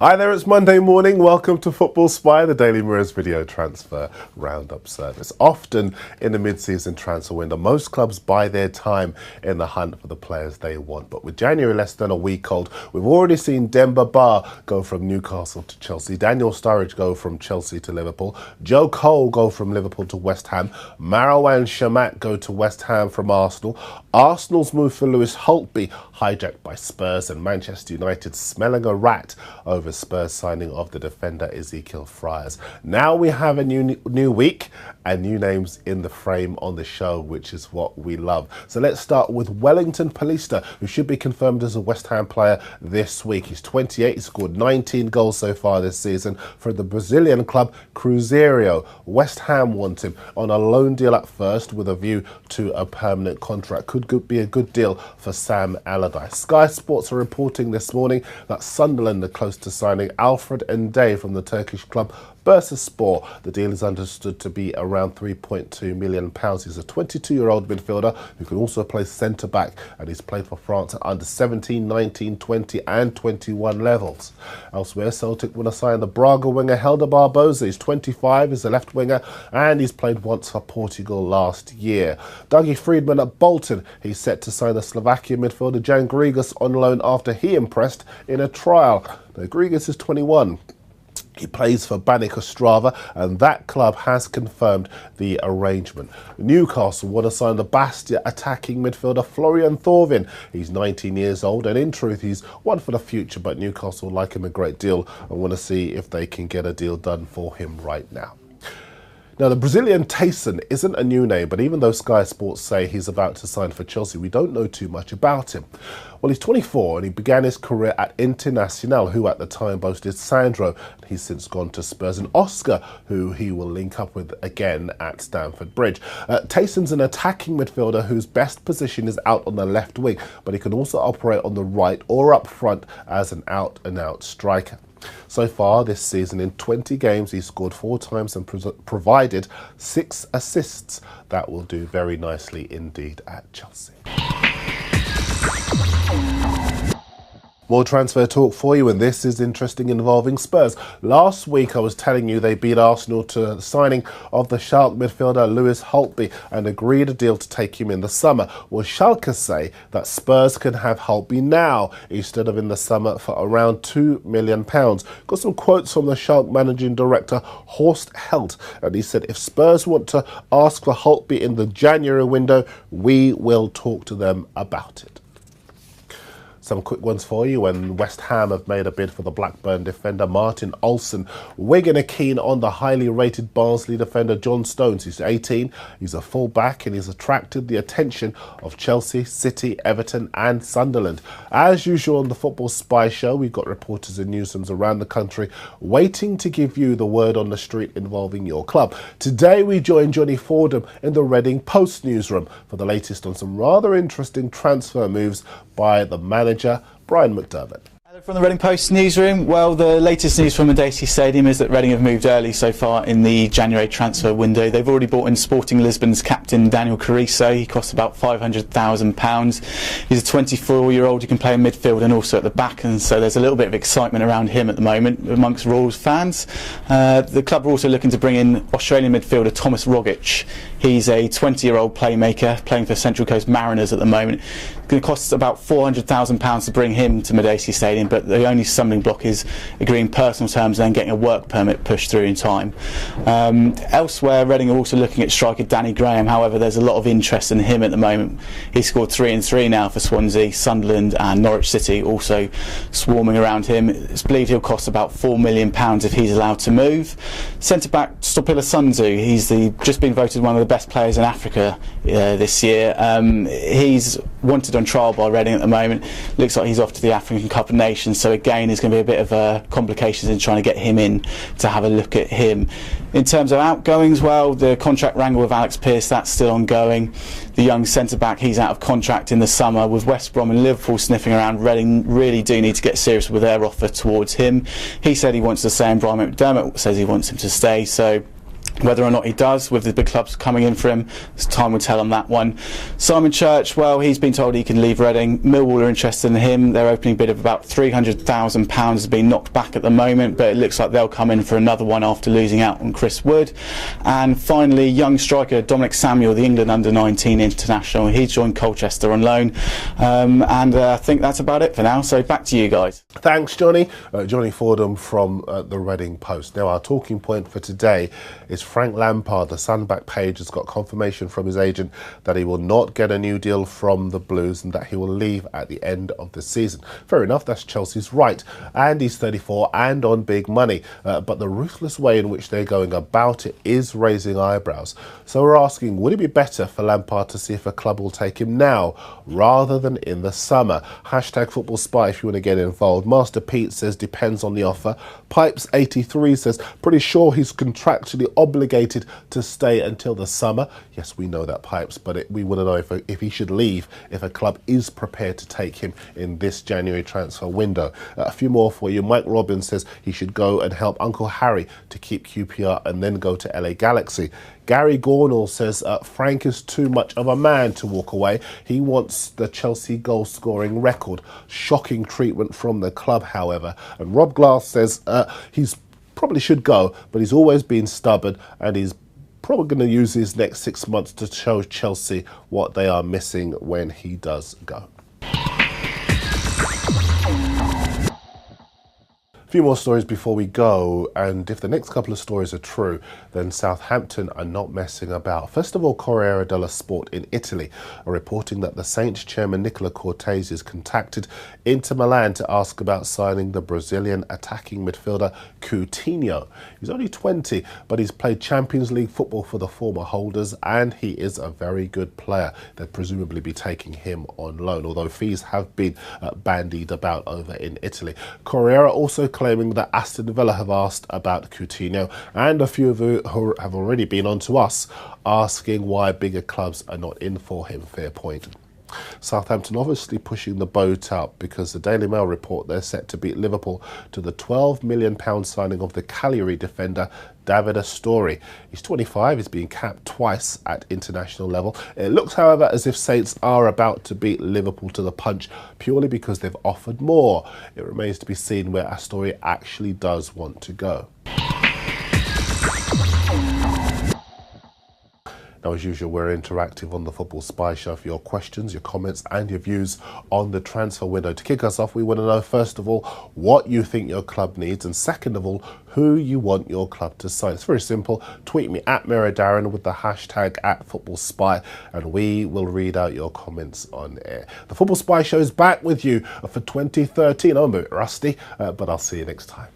Hi there, it's Monday morning. Welcome to Football Spy, the Daily Mirror's video transfer roundup service. Often in the mid-season transfer window, most clubs buy their time in the hunt for the players they want. But with January less than a week old, we've already seen Demba Ba go from Newcastle to Chelsea, Daniel Sturridge go from Chelsea to Liverpool, Joe Cole go from Liverpool to West Ham, Marouane Chamakh go to West Ham from Arsenal, Arsenal's move for Lewis Holtby hijacked by Spurs, and Manchester United smelling a rat over Spurs signing of the defender Ezekiel Friars. Now we have a new week and new names in the frame on the show, which is what we love. So let's start with Wellington Paulista, who should be confirmed as a West Ham player this week. He's 28, he scored 19 goals so far this season for the Brazilian club Cruzeiro. West Ham want him on a loan deal at first with a view to a permanent contract. Could be a good deal for Sam Allardyce. Sky Sports are reporting this morning that Sunderland are close to signing Alfred Ndiaye from the Turkish club Bursaspor. The deal is understood to be around £3.2 million. He's a 22-year-old midfielder who can also play centre-back, and he's played for France at under 17, 19, 20 and 21 levels. Elsewhere, Celtic want to sign the Braga winger Helder Barbosa. He's 25, he's a left winger, and he's played once for Portugal last year. Dougie Freedman at Bolton, he's set to sign the Slovakian midfielder Jan Grigas on loan after he impressed in a trial. Now, Grigas is 21. He plays for Banik Ostrava, and that club has confirmed the arrangement. Newcastle want to sign the Bastia attacking midfielder Florian Thauvin. He's 19 years old, and in truth, he's one for the future, but Newcastle like him a great deal and want to see if they can get a deal done for him right now. Now, the Brazilian Taison isn't a new name, but even though Sky Sports say he's about to sign for Chelsea, we don't know too much about him. Well, he's 24 and he began his career at Internacional, who at the time boasted Sandro. He's since gone to Spurs, and Oscar, who he will link up with again at Stamford Bridge. Taison's an attacking midfielder whose best position is out on the left wing, but he can also operate on the right or up front as an out-and-out striker. So far this season, in 20 games, he scored 4 times and provided 6 assists. That will do very nicely indeed at Chelsea. More transfer talk for you, and this is interesting involving Spurs. Last week I was telling you they beat Arsenal to the signing of the Schalke midfielder Lewis Holtby and agreed a deal to take him in the summer. Well, Schalke say that Spurs can have Holtby now instead of in the summer for around £2 million. Got some quotes from the Schalke managing director Horst Held, and he said if Spurs want to ask for Holtby in the January window, we will talk to them about it. Some quick ones for you, and West Ham have made a bid for the Blackburn defender Martin Olsen. Wigan are keen on the highly rated Barnsley defender John Stones. He's 18, he's a full-back, and he's attracted the attention of Chelsea, City, Everton and Sunderland. As usual on the Football Spy show, we've got reporters in newsrooms around the country waiting to give you the word on the street involving your club. Today we join Johnny Fordham in the Reading Post newsroom for the latest on some rather interesting transfer moves by the manager Brian McDermott. From the Reading Post newsroom, well, the latest news from Madejski Stadium is that Reading have moved early so far in the January transfer window. They've already bought in Sporting Lisbon's captain Daniel Carriço. He costs about £500,000. He's a 24-year-old who can play in midfield and also at the back, and so there's a little bit of excitement around him at the moment amongst Royals fans. The club are also looking to bring in Australian midfielder Thomas Rogic. He's a 20-year-old playmaker playing for Central Coast Mariners at the moment. It's going to cost about £400,000 to bring him to Madejski Stadium, but the only stumbling block is agreeing personal terms and then getting a work permit pushed through in time. Elsewhere, Reading are also looking at striker Danny Graham. However, there's a lot of interest in him at the moment. He scored 3 and 3 now for Swansea, Sunderland and Norwich City also swarming around him. It's believed he'll cost about £4 million if he's allowed to move. Centre-back Stopila Sunzu, he's just been voted one of the best players in Africa this year. He's wanted on trial by Reading at the moment. Looks like he's off to the African Cup of Nations, so again there's going to be a bit of complications in trying to get him in to have a look at him. In terms of outgoings, well, the contract wrangle with Alex Pearce, that's still ongoing. The young centre-back, he's out of contract in the summer. With West Brom and Liverpool sniffing around, Reading really do need to get serious with their offer towards him. He said he wants to stay and Brian McDermott says he wants him to stay, so Whether or not he does, with the big clubs coming in for him, time will tell on that one. Simon Church, well, he's been told he can leave Reading. Millwall are interested in him. Their opening bid of about £300,000 has been knocked back at the moment, but it looks like they'll come in for another one after losing out on Chris Wood. And finally, young striker Dominic Samuel, the England under-19 international. He's joined Colchester on loan. I think that's about it for now, so back to you guys. Thanks, Johnny. Johnny Fordham from the Reading Post. Now, our talking point for today is Frank Lampard. The Sun back page has got confirmation from his agent that he will not get a new deal from the Blues and that he will leave at the end of the season. Fair enough, that's Chelsea's right. And he's 34 and on big money. But the ruthless way in which they're going about it is raising eyebrows. So we're asking, would it be better for Lampard to see if a club will take him now rather than in the summer? Hashtag Football Spy if you want to get involved. Master Pete says depends on the offer. Pipes83 says pretty sure he's contractually obligated to stay until the summer. Yes, we know that, Pipes, but we want to know if he should leave, if a club is prepared to take him in this January transfer window. A few more for you. Mike Robbins says he should go and help Uncle Harry to keep QPR and then go to LA Galaxy. Gary Gornall says Frank is too much of a man to walk away. He wants the Chelsea goal scoring record. Shocking treatment from the club, however. And Rob Glass says he's probably should go, but he's always been stubborn and he's probably going to use his next 6 months to show Chelsea what they are missing when he does go. A few more stories before we go, and if the next couple of stories are true, then Southampton are not messing about. First of all, Corriere dello Sport in Italy are reporting that the Saints chairman Nicola Cortese has contacted Inter Milan to ask about signing the Brazilian attacking midfielder Coutinho. He's only 20, but he's played Champions League football for the former holders, and he is a very good player. They'll presumably be taking him on loan, although fees have been bandied about over in Italy. Corriere also claiming that Aston Villa have asked about Coutinho, and a few of you who have already been on to us asking why bigger clubs are not in for him. Fair point. Southampton obviously pushing the boat out because the Daily Mail report they're set to beat Liverpool to the £12 million signing of the Cagliari defender Davide Astori. He's 25, he's been capped twice at international level. It looks, however, as if Saints are about to beat Liverpool to the punch purely because they've offered more. It remains to be seen where Astori actually does want to go. Now, as usual, we're interactive on the Football Spy Show for your questions, your comments and your views on the transfer window. To kick us off, we want to know, first of all, what you think your club needs, and second of all, who you want your club to sign. It's very simple. Tweet me at Darren with the hashtag @FootballSpy, and we will read out your comments on air. The Football Spy Show is back with you for 2013. I'm a bit rusty, but I'll see you next time.